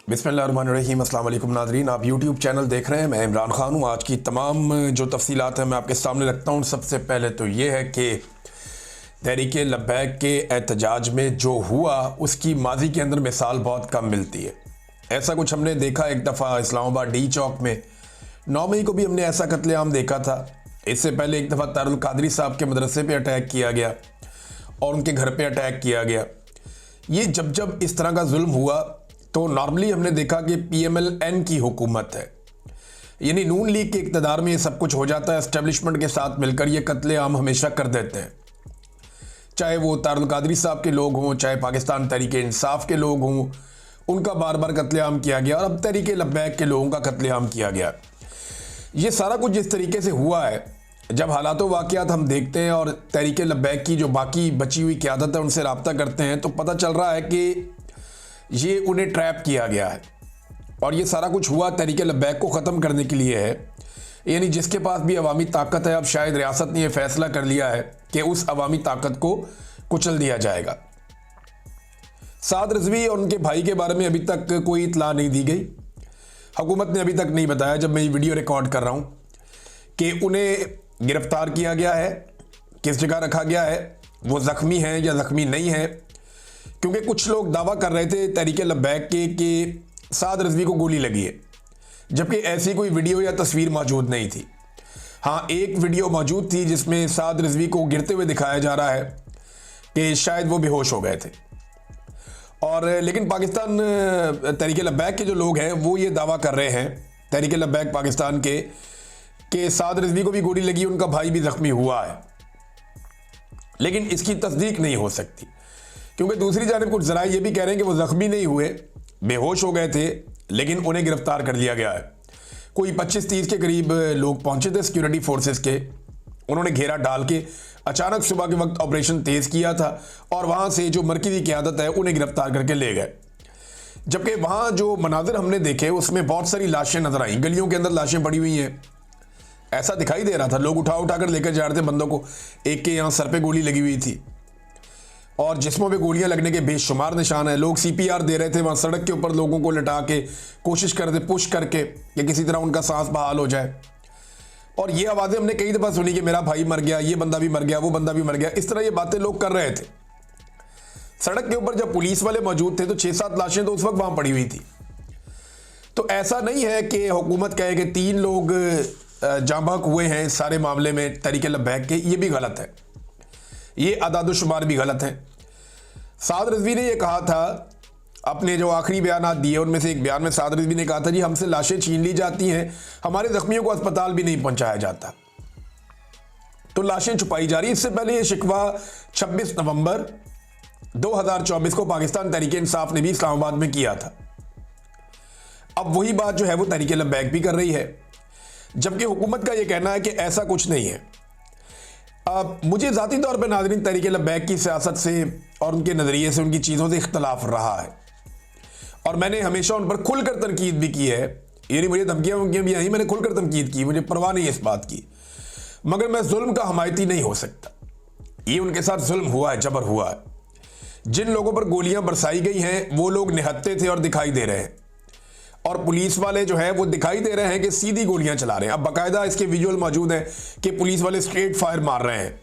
बिस्मिल्लाहिर्रहमानिर्रहीम। अस्सलाम वालेकुम नाज़रीन, आप यूट्यूब चैनल देख रहे हैं। मैं इमरान खान हूँ। आज की तमाम जो तफसीलात हैं मैं आपके सामने रखता हूँ। सबसे पहले तो ये है कि तहरीक लब्बैक के एहतजाज में जो हुआ उसकी माजी के अंदर मिसाल बहुत कम मिलती है। ऐसा कुछ हमने देखा एक दफ़ा इस्लामाबाद डी चौक में 9 मई को भी हमने ऐसा कत्लेआम देखा था। इससे पहले एक दफ़ा तारुल कादरी साहब के मदरसे पे अटैक किया गया और उनके घर पे अटैक किया गया। ये जब जब इस तरह का जुल्म हुआ तो नॉर्मली हमने देखा कि PMLN की हुकूमत है, यानी नून लीग के इक़्तिदार में ये सब कुछ हो जाता है। एस्टेब्लिशमेंट के साथ मिलकर ये कत्लेआम हमेशा कर देते हैं, चाहे वो तारुल कादरी साहब के लोग हों, चाहे पाकिस्तान तहरीक इंसाफ के लोग हों, उनका बार बार कत्लेआम किया गया और अब तहरीक लब्बैक के लोगों का कत्लेआम किया गया। ये सारा कुछ जिस तरीके से हुआ है, जब हालात वाक़यात हम देखते हैं और तहरीक लब्बैक की जो बाकी बची हुई क़यादत है उनसे रब्ता करते हैं तो पता चल रहा है कि ये उन्हें ट्रैप किया गया है और ये सारा कुछ हुआ तहरीक लब्बैक को ख़त्म करने के लिए है। यानी जिसके पास भी अवामी ताकत है, अब शायद रियासत ने यह फैसला कर लिया है कि उस अवामी ताकत को कुचल दिया जाएगा। साद रिजवी और उनके भाई के बारे में अभी तक कोई इतला नहीं दी गई। हुकूमत ने अभी तक नहीं बताया, जब मैं ये वीडियो रिकॉर्ड कर रहा हूँ, कि उन्हें गिरफ्तार किया गया है, किस जगह रखा गया है, वो ज़ख्मी हैं या ज़ख्मी नहीं है। क्योंकि कुछ लोग दावा कर रहे थे तहरीक लब्बैक के कि साद रिजवी को गोली लगी है, जबकि ऐसी कोई वीडियो या तस्वीर मौजूद नहीं थी। हाँ, एक वीडियो मौजूद थी जिसमें साद रिजवी को गिरते हुए दिखाया जा रहा है कि शायद वो बेहोश हो गए थे। और लेकिन पाकिस्तान तहरीक लब्बैक के जो लोग हैं वो ये दावा कर रहे हैं, तहरीक लब्बैक पाकिस्तान के, कि साद रिजवी को भी गोली लगी, उनका भाई भी ज़ख्मी हुआ है। लेकिन इसकी तस्दीक नहीं हो सकती, क्योंकि दूसरी जानिब कुछ ज़राए ये भी कह रहे हैं कि वो ज़ख्मी नहीं हुए, बेहोश हो गए थे, लेकिन उन्हें गिरफ्तार कर लिया गया है। कोई 25-30 के करीब लोग पहुंचे थे सिक्योरिटी फोर्सेस के, उन्होंने घेरा डाल के अचानक सुबह के वक्त ऑपरेशन तेज़ किया था और वहाँ से जो मरकज़ी क़यादत है उन्हें गिरफ्तार करके ले गए। जबकि वहाँ जो मनाजिर हमने देखे उसमें बहुत सारी लाशें नजर आईं, गलियों के अंदर लाशें पड़ी हुई हैं। ऐसा दिखाई दे रहा था, लोग उठा उठा कर लेकर जा रहे थे बंदों को। एक के यहाँ सर पे गोली लगी हुई थी और जिस्मों में गोलियां लगने के बेशुमार निशान है। लोग CPR दे रहे थे, वहाँ सड़क के ऊपर लोगों को लटा के कोशिश कर रहे थे, पुश करके, कि किसी तरह उनका सांस बहाल हो जाए। और ये आवाज़ें हमने कई दफ़ा सुनी कि मेरा भाई मर गया, ये बंदा भी मर गया, वो बंदा भी मर गया। इस तरह ये बातें लोग कर रहे थे। सड़क के ऊपर जब पुलिस वाले मौजूद थे तो 6-7 लाशें तो उस वक्त वहाँ पड़ी हुई थी। तो ऐसा नहीं है कि हुकूमत कहे कि 3 लोग जांबाक हुए हैं इस सारे मामले में तहरीक लब्बैक के, ये भी गलत है, ये अदाद-ओ-शुमार भी गलत है। साद रिजवी ने यह कहा था, अपने जो आखिरी बयान दिए उनमें से एक बयान में साद रिजवी ने कहा था, जी हमसे लाशें छीन ली जाती हैं, हमारे जख्मियों को अस्पताल भी नहीं पहुंचाया जाता, तो लाशें छुपाई जा रही। इससे पहले यह शिकवा 26 नवंबर 2024 को पाकिस्तान तहरीक इंसाफ ने भी इस्लामाबाद में किया था। अब वही बात जो है वो तहरीक लब्बैक भी कर रही है, जबकि हुकूमत का यह कहना है कि ऐसा कुछ नहीं है। मुझे ज़ाती तौर पर नाज़रीन तहरीक लब्बैक की सियासत से और उनके नज़रिए से, उनकी चीज़ों से इख्तलाफ रहा है और मैंने हमेशा उन पर खुलकर तनकीद भी की है। यानी मुझे धमकियाँ भी आई, मैंने खुलकर तनकीद की, मुझे परवाह नहीं है इस बात की, मगर मैं जुल्म का हमायती नहीं हो सकता। ये उनके साथ जुल्म हुआ है, जबर हुआ है। जिन लोगों पर गोलियाँ बरसाई गई हैं वो लोग निहत्ते थे और दिखाई दे रहे हैं, और पुलिस वाले जो है वो दिखाई दे रहे हैं कि सीधी गोलियां चला रहे हैं। अब बाकायदा इसके विजुअल मौजूद हैं कि पुलिस वाले स्ट्रेट फायर मार रहे हैं।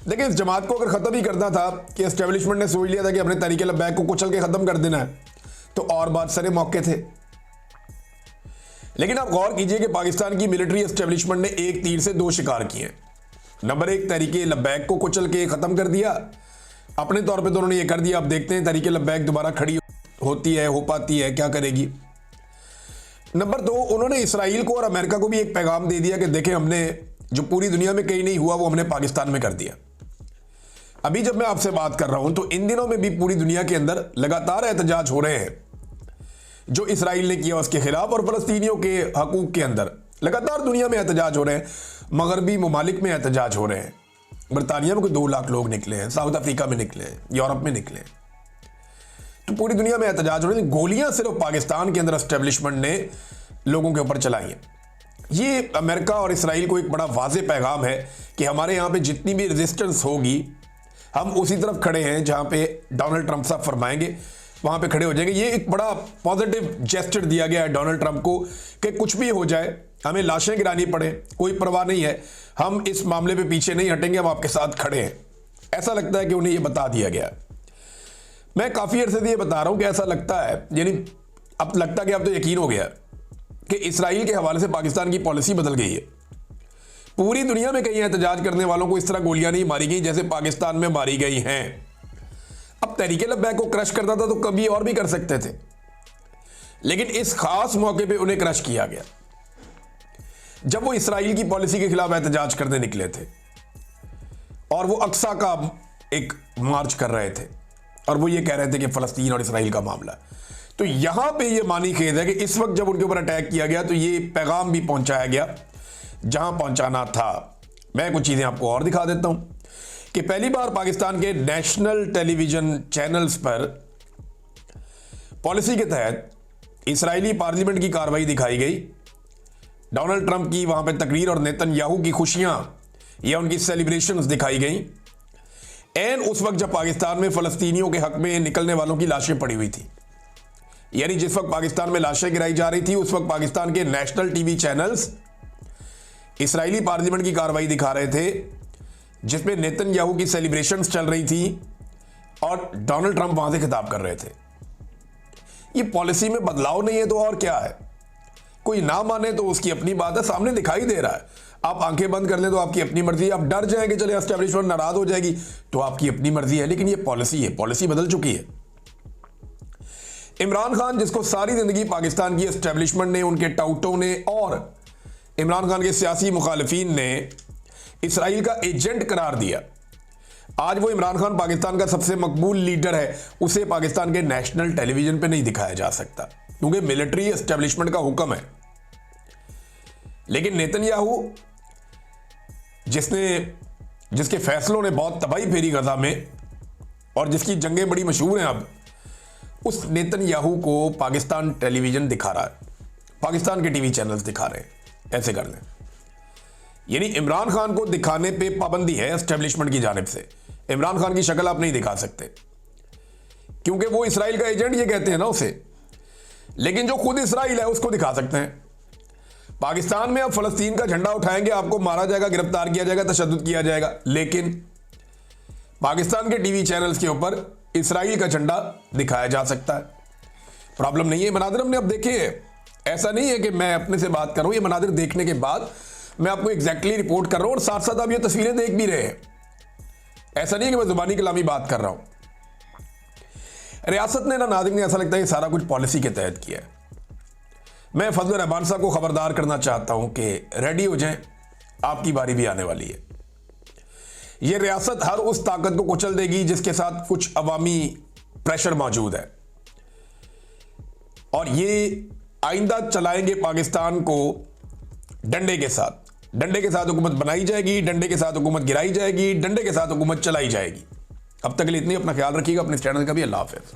लेकिन इस जमात को अगर ख़त्म ही करना था, कि एस्टेब्लिशमेंट ने सोच लिया था कि अपने तहरीक लब्बैक को कुचल के ख़त्म कर देना है, तो और बात सरे मौके थे। लेकिन आप गौर कीजिए कि पाकिस्तान की मिलिट्री एस्टेब्लिशमेंट ने एक तीर से 2 शिकार किए। नंबर 1, तहरीक लब्बैक को कुचल के ख़त्म कर दिया, अपने तौर पर तो उन्होंने ये कर दिया। अब देखते हैं तहरीक लब्बैक दोबारा खड़ी होती है, हो पाती है, क्या करेगी। नंबर 2, उन्होंने इसराइल को और अमेरिका को भी एक पैगाम दे दिया कि देखें, हमने जो पूरी दुनिया में कहीं नहीं हुआ वो हमने पाकिस्तान में कर दिया। अभी जब मैं आपसे बात कर रहा हूं तो इन दिनों में भी पूरी दुनिया के अंदर लगातार एहतजाज हो रहे हैं जो इसराइल ने किया उसके खिलाफ, और फ़लस्तीनियों के हकूक़ के अंदर लगातार दुनिया में एहतजाज हो रहे हैं। मगरबी ममालिक में एहतजाज हो रहे हैं। बरतानिया में कोई 2 लाख लोग निकले हैं, साउथ अफ्रीका में निकले हैं, यूरोप में निकले हैं, तो पूरी दुनिया में एहतजाज हो रहे हैं। गोलियां सिर्फ पाकिस्तान के अंदर एस्टेब्लिशमेंट ने लोगों के ऊपर चलाई हैं। ये अमेरिका और इसराइल को एक बड़ा वाज़े पैगाम है कि हमारे यहाँ पे जितनी भी रेजिस्टेंस होगी हम उसी तरफ खड़े हैं जहाँ पे डोनाल्ड ट्रंप साहब फरमाएंगे। वहां पे खड़े हो जाएंगे। ये एक बड़ा पॉजिटिव जेस्चर दिया गया है डोनाल्ड ट्रंप को कि कुछ भी हो जाए, हमें लाशें गिरानी पड़े, कोई परवाह नहीं है, हम इस मामले पे पीछे नहीं हटेंगे, हम आपके साथ खड़े हैं। ऐसा लगता है कि उन्हें ये बता दिया गया। मैं काफी अरसे से ये बता रहा हूं कि ऐसा लगता है, यानी अब लगता कि अब तो यकीन हो गया कि इसराइल के हवाले से पाकिस्तान की पॉलिसी बदल गई है। पूरी दुनिया में कहीं एहतजाज करने वालों को इस तरह गोलियां नहीं मारी गई जैसे पाकिस्तान में मारी गई हैं। अब तहरीके लब्बैक को क्रश करता था तो कभी और भी कर सकते थे, लेकिन इस खास मौके पे उन्हें क्रश किया गया जब वो इसराइल की पॉलिसी के खिलाफ एहतजाज करने निकले थे और वो अक्सा का एक मार्च कर रहे थे और वो ये कह रहे थे कि फलस्तीन और इसराइल का मामला। तो यहां पे ये मानी खेद है कि इस वक्त जब उनके ऊपर अटैक किया गया तो ये पैगाम भी पहुंचाया गया जहां पहुंचाना था। मैं कुछ चीजें आपको और दिखा देता हूं कि पहली बार पाकिस्तान के नेशनल टेलीविजन चैनल्स पर पॉलिसी के तहत इसराइली पार्लियामेंट की कार्रवाई दिखाई गई। डोनाल्ड ट्रंप की वहां पर तकरीर और नेतन्याहू की खुशियां या उनकी सेलिब्रेशंस दिखाई गई एन उस वक्त जब पाकिस्तान में फलस्तीनियों के हक में निकलने वालों की लाशें पड़ी हुई थी। यानी जिस वक्त पाकिस्तान में लाशें गिराई जा रही थी उस वक्त पाकिस्तान के national TV channels Israeli parliament की कार्रवाई दिखा रहे थे जिसमें नेतन्याहू की सेलिब्रेशंस चल रही थी और डोनाल्ड ट्रंप वहां से खिताब कर रहे थे। ये पॉलिसी में बदलाव नहीं है तो और क्या है? कोई ना माने तो उसकी अपनी बात है, सामने दिखाई दे रहा है। आप आंखें बंद कर लें तो आपकी अपनी मर्जी है, आप डर जाएंगे चले एस्टेब्लिशमेंट नाराज हो जाएगी तो आपकी अपनी मर्जी है, लेकिन ये पॉलिसी है, पॉलिसी बदल चुकी है। इमरान खान जिसको सारी जिंदगी पाकिस्तान की एस्टेब्लिशमेंट ने, उनके टाउटों ने और इमरान खान के सियासी मुखालिफिन ने इसराइल का एजेंट करार दिया, आज वो इमरान खान पाकिस्तान का सबसे मकबूल लीडर है, उसे पाकिस्तान के नेशनल टेलीविजन पे नहीं दिखाया जा सकता क्योंकि मिलिट्री एस्टेब्लिशमेंट का हुक्म है। लेकिन नेतन्याहू जिसके फैसलों ने बहुत तबाही फेरी गजा में और जिसकी जंगें बड़ी मशहूर हैं, अब उस नेतन्याहू को पाकिस्तान टेलीविजन दिखा रहा है, पाकिस्तान के टीवी चैनल्स दिखा रहे हैं। ऐसे कर लें, यानी इमरान खान को दिखाने पे पाबंदी है एस्टेब्लिशमेंट की जानिब से। इमरान खान की शक्ल आप नहीं दिखा सकते क्योंकि वो इसराइल का एजेंट ये कहते हैं ना उसे, लेकिन जो खुद इसराइल है उसको दिखा सकते हैं। पाकिस्तान में अब फलस्तीन का झंडा उठाएंगे, आपको मारा जाएगा, गिरफ्तार किया जाएगा, तशद्दुद किया जाएगा, लेकिन पाकिस्तान के टीवी चैनल्स के ऊपर इसराइल का झंडा दिखाया जा सकता है। प्रॉब्लम नहीं है। मनादिर हमने अब देखे हैं, ऐसा नहीं है कि मैं अपने से बात कर रहा हूं, ये मनादिर देखने के बाद मैं आपको एग्जैक्टली रिपोर्ट कर रहा हूं और साथ साथ आप ये तस्वीरें देख भी रहे हैं। ऐसा नहीं है कि मैं जुबानी कलामी बात कर रहा हूं। रियासत ने ना नाज़रीन, ऐसा लगता है ये सारा कुछ पॉलिसी के तहत किया है। मैं फजल रहमान साहब को खबरदार करना चाहता हूं कि रेडी हो जाएं, आपकी बारी भी आने वाली है। यह रियासत हर उस ताकत को कुचल देगी जिसके साथ कुछ अवामी प्रेशर मौजूद है और ये आइंदा चलाएंगे पाकिस्तान को डंडे के साथ। डंडे के साथ हुकूमत बनाई जाएगी, डंडे के साथ हुकूमत गिराई जाएगी, डंडे के साथ हुकूमत चलाई जाएगी। अब तक के लिए इतनी, अपना ख्याल रखिएगा, अपने चैनल का भी। अल्लाह हाफ़िज़।